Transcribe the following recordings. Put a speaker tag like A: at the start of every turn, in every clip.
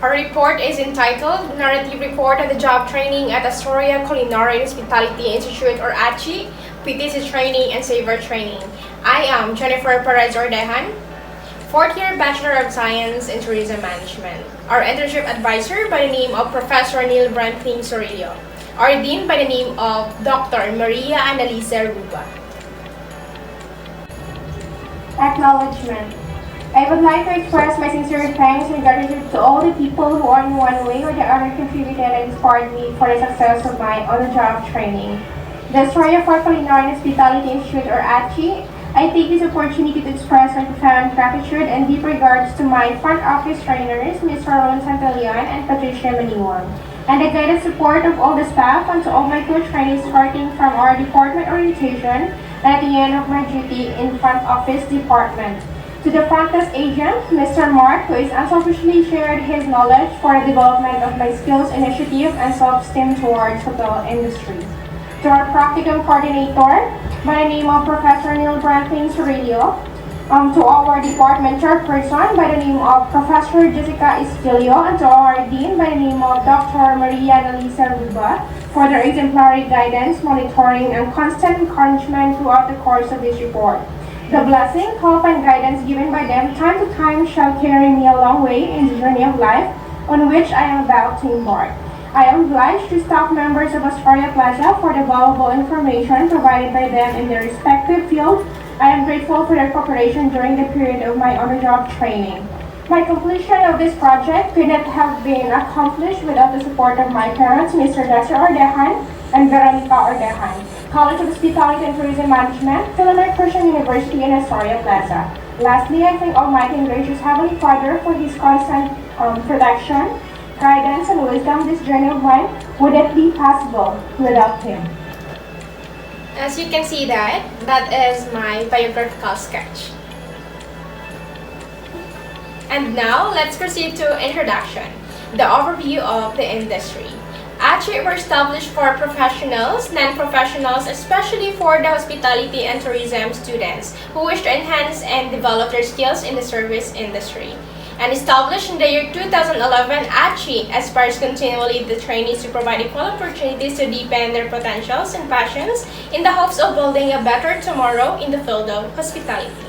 A: Our report is entitled Narrative Report of the Job Training at Astoria Culinary Hospitality Institute or ACHI, PTC Training and Saver Training. I am Jennifer Perez Ordejan, fourth year Bachelor of Science in Tourism Management. Our internship advisor by the name of Professor Neil Brantlin Sorillo. Our dean by the name of Dr. Maria Annalisa Ruba.
B: Acknowledgement. I would like to express my sincere thanks and gratitude to all the people who in one way or the other contributed and inspired me for the success of my on-the-job training. The Astoria Culinary Hospitality Institute or ACHI, I take this opportunity to express my profound gratitude and deep regards to my front office trainers, Ms. Roland Santaleon and Patricia Maniwang, and the guided support of all the staff and to all my co-trainees starting from our department orientation and at the end of my duty in front office department. To the front desk agent, Mr. Mark, who is unselfishly shared his knowledge for the development of my skills initiative and self-esteem towards hotel industry. To our practicum coordinator, by the name of Professor Neil Brantlin Sorillo, to our department chairperson by the name of Professor Jessica Esquilio, and to our dean by the name of Dr. Maria Annalisa Ruba for their exemplary guidance, monitoring, and constant encouragement throughout the course of this report. The blessing, help, and guidance given by them time to time shall carry me a long way in the journey of life on which I am about to embark. I am obliged to staff members of Astoria Plaza for the valuable information provided by them in their respective fields. I am grateful for their cooperation during the period of my on-the-job training. My completion of this project could not have been accomplished without the support of my parents, Mr. Dexter Ordejan and Veronica Ordejan, College of Hospitality and Tourism Management, Philomena Christian University in Astoria Plaza. Lastly, I thank Almighty and gracious Heavenly Father for His constant protection, guidance, and wisdom. This journey of mine wouldn't be possible without Him.
A: As you can see that is my biographical sketch. And now, let's proceed to introduction, the overview of the industry. ACHI were established for professionals, non-professionals, especially for the hospitality and tourism students who wish to enhance and develop their skills in the service industry. And established in the year 2011, ACHI aspires continually the trainees to provide equal opportunities to deepen their potentials and passions in the hopes of building a better tomorrow in the field of hospitality.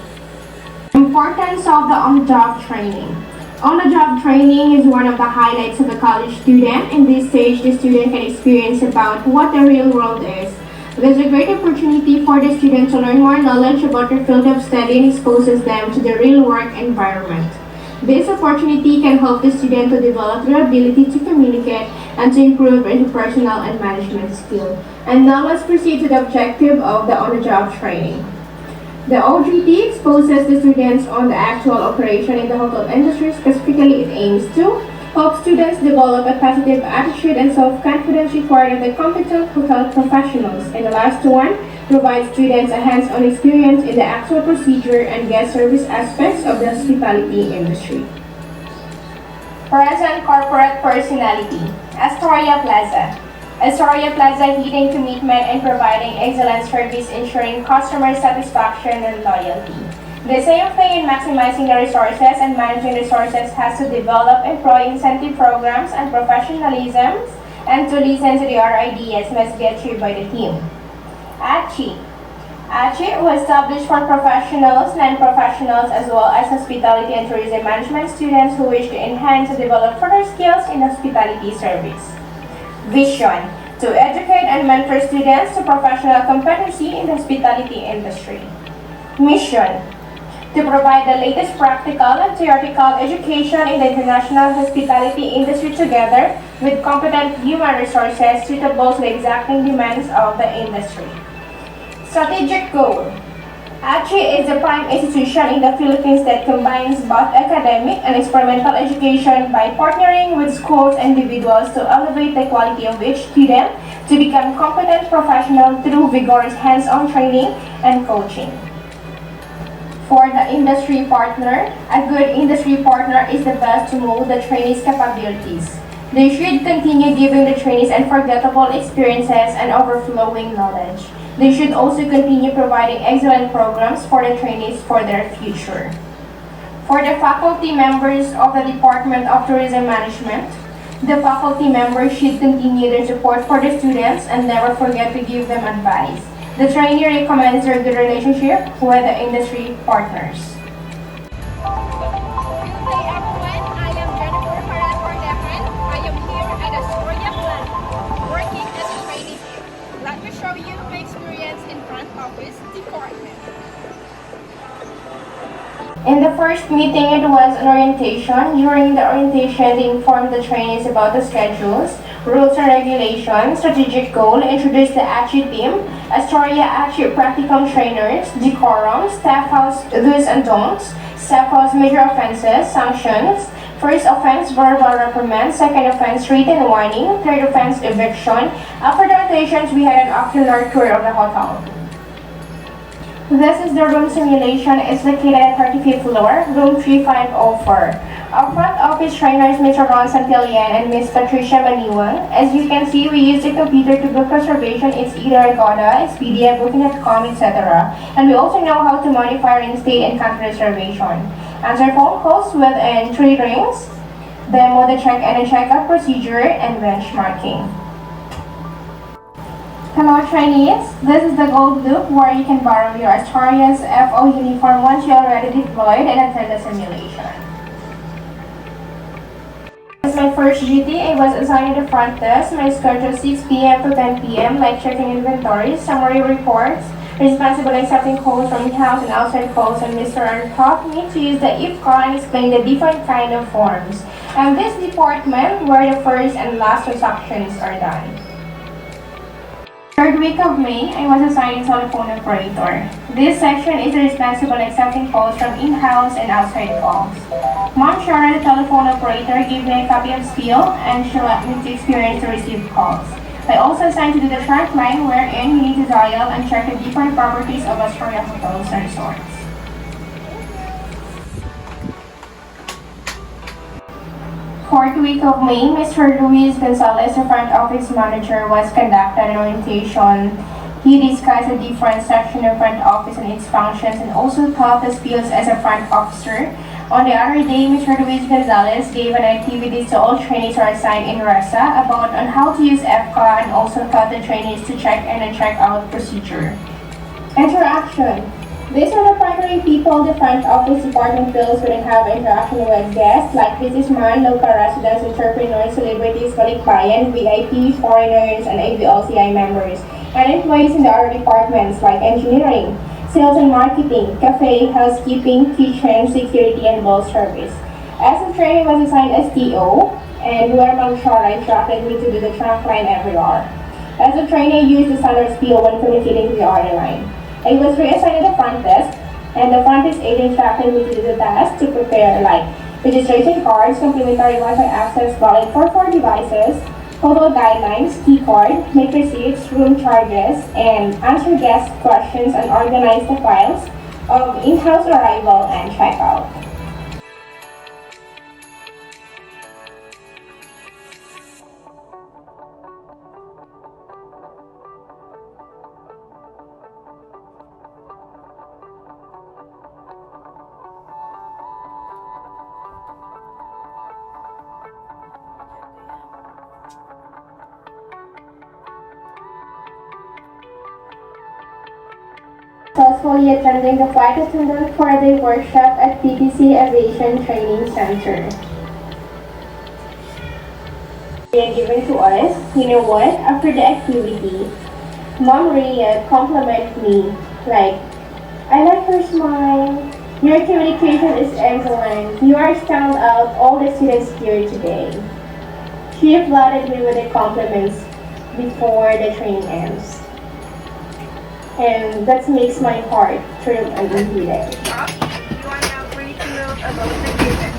B: Importance of the on-the-job training. On-the-job training is one of the highlights of a college student. In this stage, the student can experience about what the real world is. It is a great opportunity for the student to learn more knowledge about their field of study and exposes them to the real work environment. This opportunity can help the student to develop their ability to communicate and to improve interpersonal and management skills. And now let's proceed to the objective of the on-the-job training. The OJT exposes the students on the actual operation in the hotel industry. Specifically, it aims to help students develop a positive attitude and self-confidence required of the competent hotel professionals. And the last one provides students a hands-on experience in the actual procedure and guest service aspects of the hospitality industry. Present corporate personality. Astoria Plaza. Astoria Plaza leading commitment in providing excellent service, ensuring customer satisfaction and loyalty. The same thing in maximizing the resources and managing resources has to develop employee incentive programs and professionalism and to listen to the RIDs must be achieved by the team. ACHI. ACHI was established for professionals, non-professionals, as well as hospitality and tourism management students who wish to enhance and develop further skills in hospitality service. Vision, to educate and mentor students to professional competency in the hospitality industry. Mission, to provide the latest practical and theoretical education in the international hospitality industry together with competent human resources suitable to the exacting demands of the industry. Strategic goal. ACHI is the prime institution in the Philippines that combines both academic and experimental education by partnering with schools and individuals to elevate the quality of each student to become competent professionals through vigorous hands-on training and coaching. For the industry partner, a good industry partner is the best to mold the trainees' capabilities. They should continue giving the trainees unforgettable experiences and overflowing knowledge. They should also continue providing excellent programs for the trainees for their future. For the faculty members of the Department of Tourism Management, the faculty members should continue their support for the students and never forget to give them advice. The trainee recommends their good relationship with the industry partners.
A: Good day everyone, I am Jennifer Parat-Ordefan. I am here at Astoria Plant, working as a trainee. Let me show you my experience in front office department.
B: In the first meeting, it was an orientation. During the orientation, they informed the trainees about the schedules, rules and regulations, strategic goal, introduced the ACHI team, Astoria ACHI practicum trainers, decorum, staff house do's and don'ts, staff house major offenses, sanctions, first offense verbal reprimand, second offense written warning, third offense eviction. After the rotations, we had an afternoon tour of the hotel. This is the room simulation. It's located at 35th floor, room 3504. Our front office trainers, Mr. Ron Santillan and Ms. Patricia Maniwang. As you can see, we use the computer to book reservation. It's either Agoda, Expedia, Booking.com, etc. And we also know how to modify ring stay and cancel reservation. Answer phone calls within 3 rings, demo the check-in and check-out procedure, and benchmarking. Hello trainees, this is the Gold Loop where you can borrow your Astoria's FO uniform once you are already deployed and attend the simulation. This is my first duty. I was assigned to the front desk. My schedule 6 p.m. to 10 p.m. like checking inventories, summary reports, responsible accepting calls from in-house and outside calls, and Mr. R taught me to use the IFCA and explain the different kind of forms. And this department where the first and last transactions are done. Third week of May, I was assigned telephone operator. This section is responsible accepting calls from in-house and outside calls. Mom Shara, the telephone operator, gave me a copy of Spiel and she let me to experience to receive calls. I also assigned to do the trunk line wherein you need to dial and check the different properties of Astoria hotels and resorts. Fourth week of May, Mr. Luis Gonzalez, the front office manager, was conducted an orientation. He discussed a different section of front office and its functions and also taught the skills as a front officer. On the other day, Mr. Luis Gonzalez gave an activities to all trainees who are assigned in RESA about on how to use FCA and also taught the trainees to check in and check out procedure. Interaction. These are the primary people the front office department deals with and have interaction with guests like businessmen, local residents, entrepreneurs, celebrities, balikbayan, VIP, foreigners, and ABLCI members, and employees in the other departments like engineering, sales and marketing, cafe, housekeeping, kitchen, security, and ball service. As the training was assigned as TO, and whoever Shara instructed me to do the trunk line every hour. As a trainee, I used the standard spiel when communicating to the other line. I was reassigned at the front desk, and the front desk agent instructed me to do the task to prepare like registration cards, complimentary Wi-Fi access valid for 4 devices, total guidelines, key card, make receipts, room charges, and answer guest questions and organize the files of in-house arrival and checkout. Successfully attending the flight attendant for a day workshop at PTC Aviation Training Center. They are given to us, you know what, after the activity, Mom Rhea complimented me, like, I like your smile, your communication is excellent, you are stand out all the students here today. She flooded me with the compliments before the training ends. And that makes my heart thrill and beat.
A: You are now free to move about the given.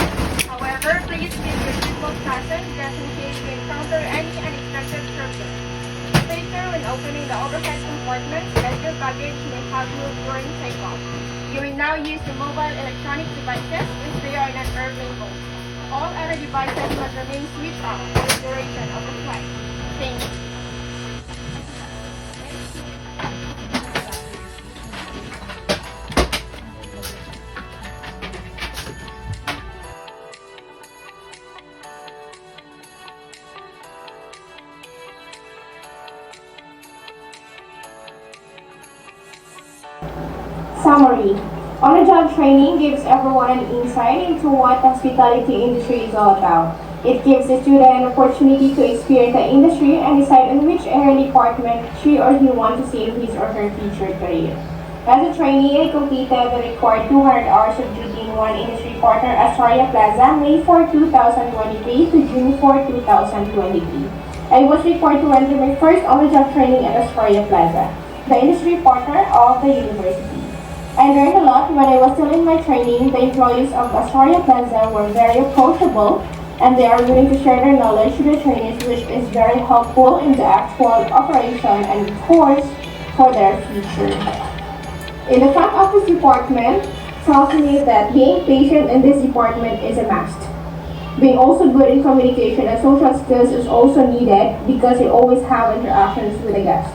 A: However, please keep your seatbelt fastened just in case you encounter any unexpected surprises. Stay clear when opening the overhead compartments as your baggage may have moved during takeoff. You will now use the mobile electronic devices if they are not airplane mode. All other devices must remain switched off for the duration of the flight. Thank you.
B: On-the-job training gives everyone an insight into what the hospitality industry is all about. It gives the student an opportunity to experience the industry and decide in which area department she or he wants to see in his or her future career. As a trainee, I completed the required 200 hours of duty in one industry partner at Astoria Plaza, May 4, 2023 to June 4, 2023. I was required to enter my first on-the-job training at Astoria Plaza, the industry partner of the university. I learned a lot when I was still in my training. The employees of Astoria Plaza were very approachable and they are willing to share their knowledge to the trainees, which is very helpful in the actual operation and of course for their future. In the front office department tells me that being patient in this department is a must. Being also good in communication and social skills is also needed because you always have interactions with the guests.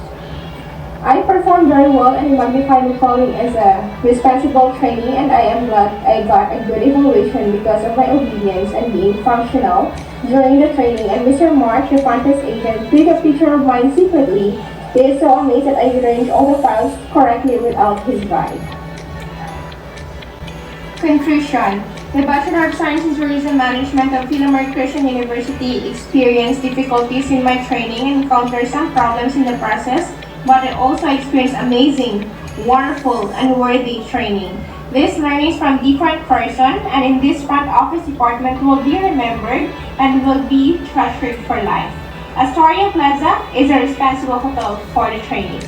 B: I performed very well and magnify my calling as a responsible trainee, and I am glad I got a good evaluation because of my obedience and being functional during the training. And Mr. March, the front desk agent, took a picture of mine secretly. He is so amazed that I arranged all the files correctly without his guide. Conclusion. The Bachelor of Science in Tourism Management of Philomer Christian University experienced difficulties in my training and encountered some problems in the process, but I also experienced amazing, wonderful, and worthy training. These learnings from different persons and in this front office department will be remembered and will be treasured for life. Astoria Plaza is a responsible hotel for the trainees.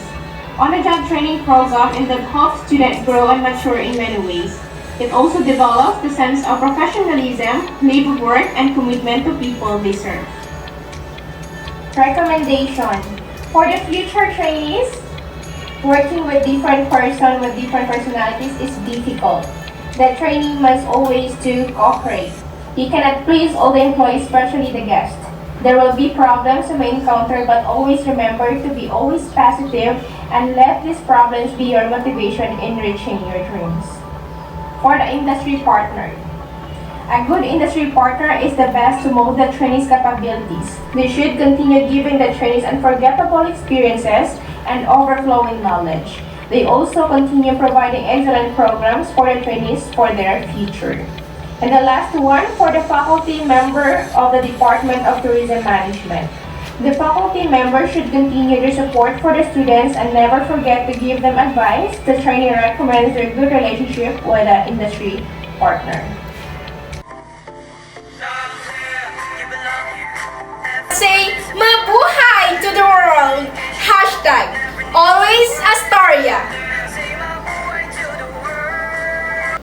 B: On-the-job training program is that helps students grow and mature in many ways. It also develops the sense of professionalism, labor work, and commitment to people they serve. Recommendation. For the future trainees, working with different persons with different personalities is difficult. The trainee must always cooperate. He cannot please all the employees, especially the guests. There will be problems you may encounter, but always remember to be always positive and let these problems be your motivation in reaching your dreams. For the industry partner. A good industry partner is the best to mold the trainees' capabilities. They should continue giving the trainees unforgettable experiences and overflowing knowledge. They also continue providing excellent programs for the trainees for their future. And the last one, for the faculty member of the Department of Tourism Management. The faculty member should continue their support for the students and never forget to give them advice. The trainee recommends their good relationship with the industry partner.
A: Say, mabuhay!